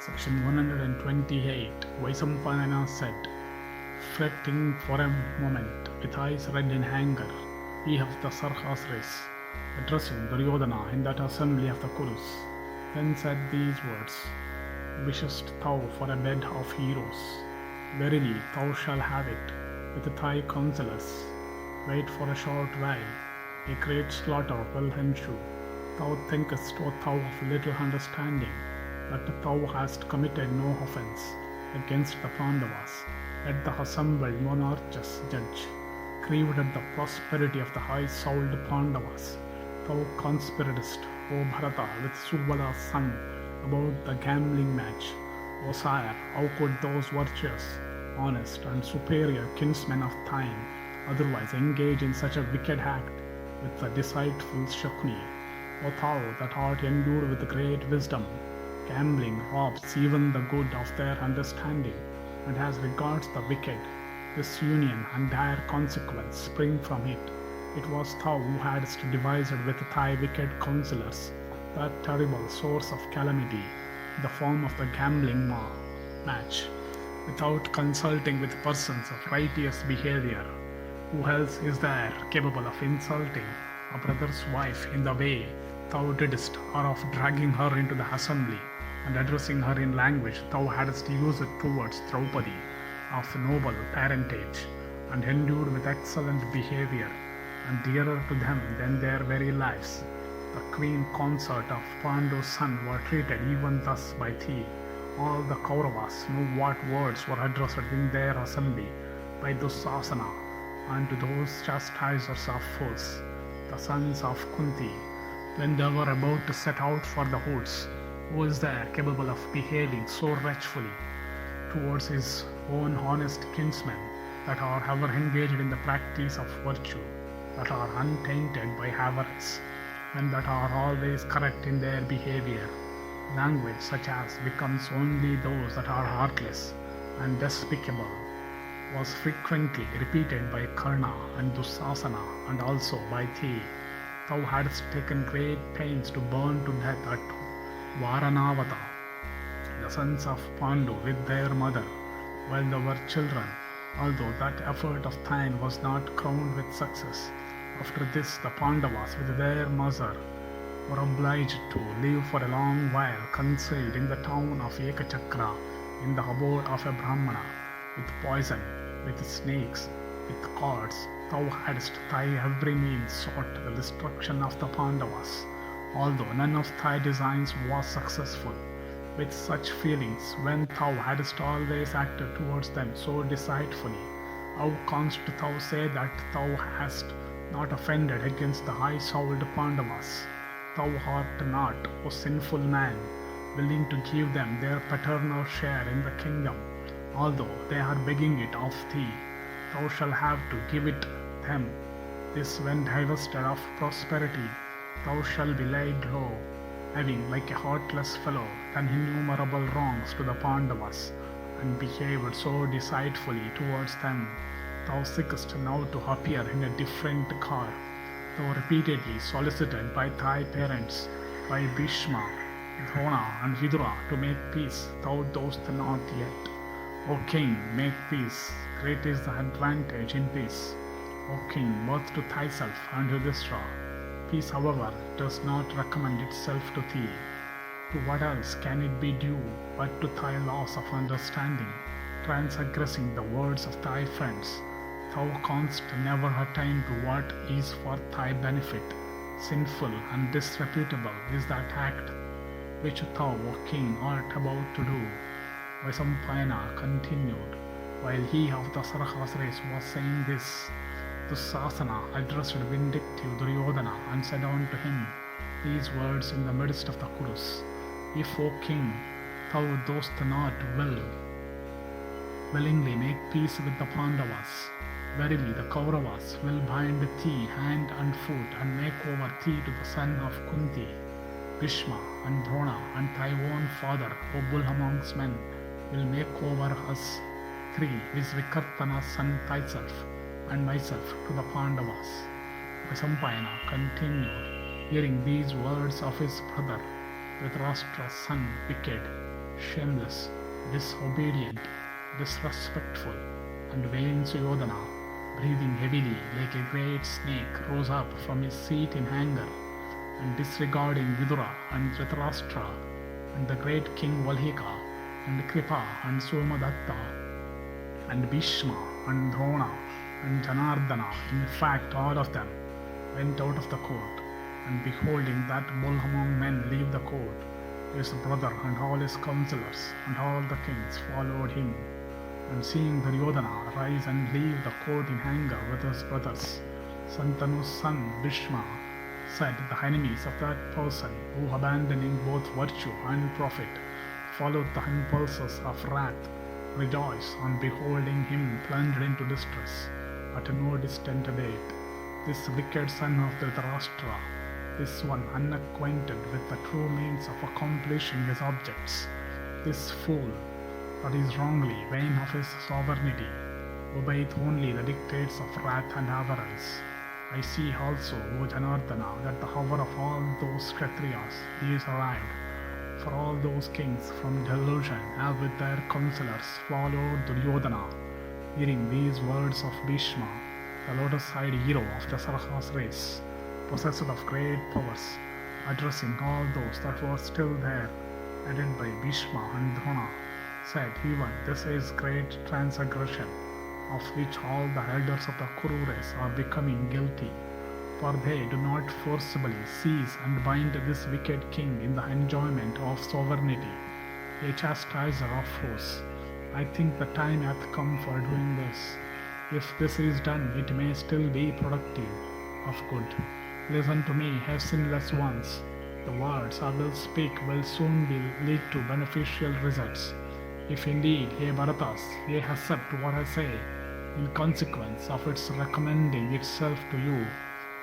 Section 128. Vaisampayana said, fretting for a moment, with eyes red in anger, he of the Dasarha's race, addressing Duryodhana in that assembly of the Kurus, then said these words, Wishest thou for a bed of heroes? Verily, thou shalt have it with thy counsellors. Wait for a short while, a great slaughter will ensue. Thou thinkest, O thou of little understanding, that thou hast committed no offence against the Pandavas. Let the assembled monarchs judge. Grieved at the prosperity of the high-souled Pandavas, thou conspiratest, O Bharata, with Subala's son, about the gambling match. O sire, how could those virtuous, honest, and superior kinsmen of thine otherwise engage in such a wicked act with the deceitful Shakuni? O thou that art endued with great wisdom, gambling robs even the good of their understanding, and as regards the wicked, this union and dire consequence spring from it. It was thou who hadst devised with thy wicked counsellors that terrible source of calamity, in the form of the gambling match, without consulting with persons of righteous behavior. Who else is there capable of insulting a brother's wife in the way thou didst, or of dragging her into the assembly and addressing her in language thou hadst used towards Draupadi, of noble parentage, and endued with excellent behavior, and dearer to them than their very lives? The queen consort of Pandu's son were treated even thus by thee. All the Kauravas knew what words were addressed in their assembly by Duryodhana, and to those chastisers of foes, the sons of Kunti, when they were about to set out for the woods. Who is there capable of behaving so wretchedly towards his own honest kinsmen, that are ever engaged in the practice of virtue, that are untainted by avarice, and that are always correct in their behavior? Language such as becomes only those that are heartless and despicable was frequently repeated by Karna and Duryodhana, and also by thee. Thou hadst taken great pains to burn to death at Varanavata the sons of Pandu with their mother, while they were children, although that effort of thine was not crowned with success. After this, the Pandavas with their mother were obliged to live for a long while concealed in the town of Ekachakra, in the abode of a Brahmana, with poison, with snakes, with cords. Thou hadst thy every means sought the destruction of the Pandavas, although none of thy designs was successful. With such feelings, when thou hadst always acted towards them so deceitfully, how canst thou say that thou hast not offended against the high-souled Pandavas? Thou art not, O sinful man, willing to give them their paternal share in the kingdom, although they are begging it of thee. Thou shalt have to give it them. This, when divested of prosperity, thou shalt be laid low, having, like a heartless fellow, done innumerable wrongs to the Pandavas, and behaved so deceitfully towards them. Thou seekest now to appear in a different car, though repeatedly solicited by thy parents, by Bhishma, Drona, and Vidura, to make peace. Thou dost not yet. O king, make peace. Great is the advantage in peace. O king, both to thyself and to Dasarha. Peace, however, does not recommend itself to thee. To what else can it be due but to thy loss of understanding, transgressing the words of thy friends? Thou canst never attain to what is for thy benefit. Sinful and disreputable is that act which thou, O king, art about to do. Vaisampayana continued, while he of the Dasarha's race was saying this, Duryodhana addressed vindictive Duryodhana and said unto him these words in the midst of the Kurus: If, O king, thou dost not willingly make peace with the Pandavas, verily the Kauravas will bind thee hand and foot and make over thee to the son of Kunti. Bhishma and Drona and thy own father, O bull amongst men, will make over us three, viz. Vikartana's son thyself, and myself, to the Pandavas. Vaisampayana continued, hearing these words of his brother, Dhritarashtra's son, wicked, shameless, disobedient, disrespectful, and vain Suryodhana, breathing heavily like a great snake, rose up from his seat in anger, and disregarding Vidura and Dhritarashtra, and the great king Valhika, and Kripa and Somadatta, and Bhishma and Drona and Janardana, in fact all of them, went out of the court, and beholding that bull among men leave the court, his brother and all his counsellors and all the kings followed him, and seeing Duryodhana rise and leave the court in anger with his brothers, Santanu's son Bhishma said, the enemies of that person who, abandoning both virtue and profit, followed the impulses of wrath, rejoice on beholding him plunged into distress at no distant date. This wicked son of Dhritarashtra, this one unacquainted with the true means of accomplishing his objects, this fool that is wrongly vain of his sovereignty, obeyeth only the dictates of wrath and avarice. I see also, O Janardana, that the hour of all those Kshatriyas is arrived, for all those kings from delusion have with their counsellors followed Duryodhana. Hearing these words of Bhishma, the lotus-eyed hero of Dasarha's race, possessed of great powers, addressing all those that were still there, headed by Bhishma and Drona, said, even this is great transgression, of which all the elders of the Kuru race are becoming guilty, for they do not forcibly seize and bind this wicked king in the enjoyment of sovereignty, a chastiser of foes. I think the time hath come for doing this. If this is done, it may still be productive of good. Listen to me, ye sinless ones. The words I will speak will soon lead to beneficial results. If indeed, ye Bharatas, ye accept what I say, in consequence of its recommending itself to you,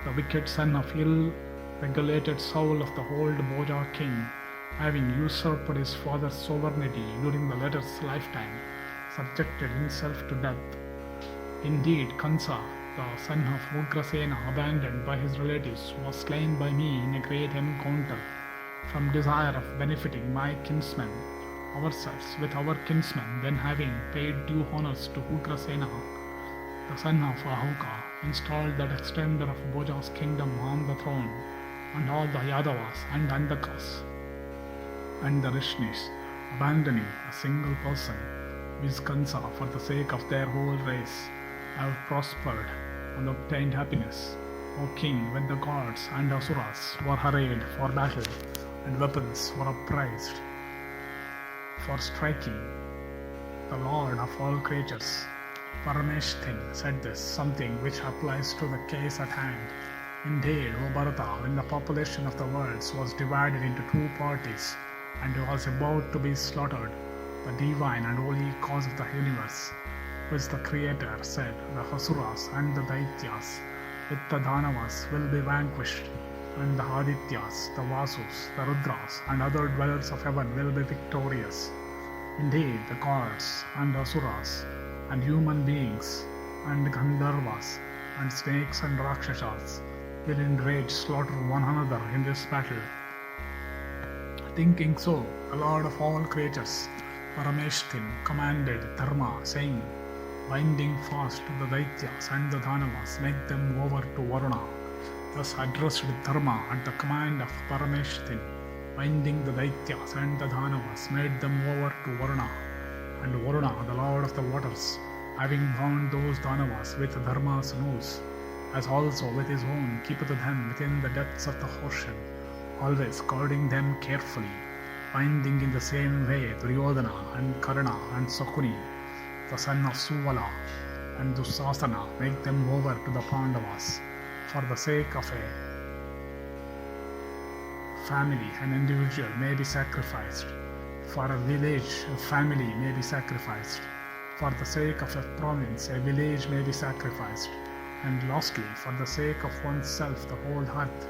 the wicked son of ill-regulated soul of the old Bhoja king, having usurped his father's sovereignty during the latter's lifetime, subjected himself to death. Indeed, Kansa, the son of Ugrasena, abandoned by his relatives, was slain by me in a great encounter, from desire of benefiting my kinsmen, ourselves with our kinsmen, then having paid due honors to Ugrasena, the son of Ahuka, installed that extender of Bhoja's kingdom on the throne, and all the Yadavas and Andakas and the Rishnis, abandoning a single person, Viskansa, for the sake of their whole race, have prospered and obtained happiness. O king, when the gods and asuras were arrayed for battle, and weapons were upraised for striking, the Lord of all creatures, Parameshtin, said this, something which applies to the case at hand. Indeed, O Bharata, when the population of the worlds was divided into two parties, and was about to be slaughtered, the divine and holy cause of the universe, which the Creator said, the Asuras and the Daityas with the Dhanavas will be vanquished, and the Adityas, the Vasus, the Rudras, and other dwellers of heaven will be victorious. Indeed, the gods and Asuras, and human beings, and Gandharvas, and snakes and Rakshasas will in rage slaughter one another in this battle. Thinking so, the Lord of all creatures, Parameshtin, commanded Dharma, saying, binding fast the Daityas and the Dhanavas, make them over to Varuna. Thus addressed Dharma at the command of Parameshtin, binding the Daityas and the Dhanavas, made them over to Varuna. And Varuna, the Lord of the waters, having bound those Dhanavas with Dharma's noose, as also with his own, keepeth them within the depths of the ocean, always guarding them carefully, binding in the same way Duryodhana and Karna and Sakuni, the son of Suvala, and Dusasana, make them over to the Pandavas. For the sake of a family, an individual may be sacrificed. For a village, a family may be sacrificed. For the sake of a province, a village may be sacrificed. And lastly, for the sake of oneself, the whole earth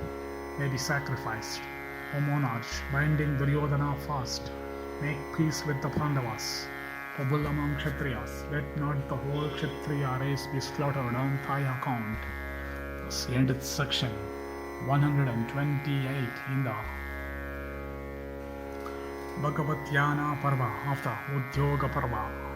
may be sacrificed. O monarch, binding Duryodhana fast, make peace with the Pandavas. O bull among Kshatriyas, let not the whole Kshatriya race be slaughtered on thy account. Thus endeth section 128 in the Bhagavat Yana Parva of the Udyoga Parva.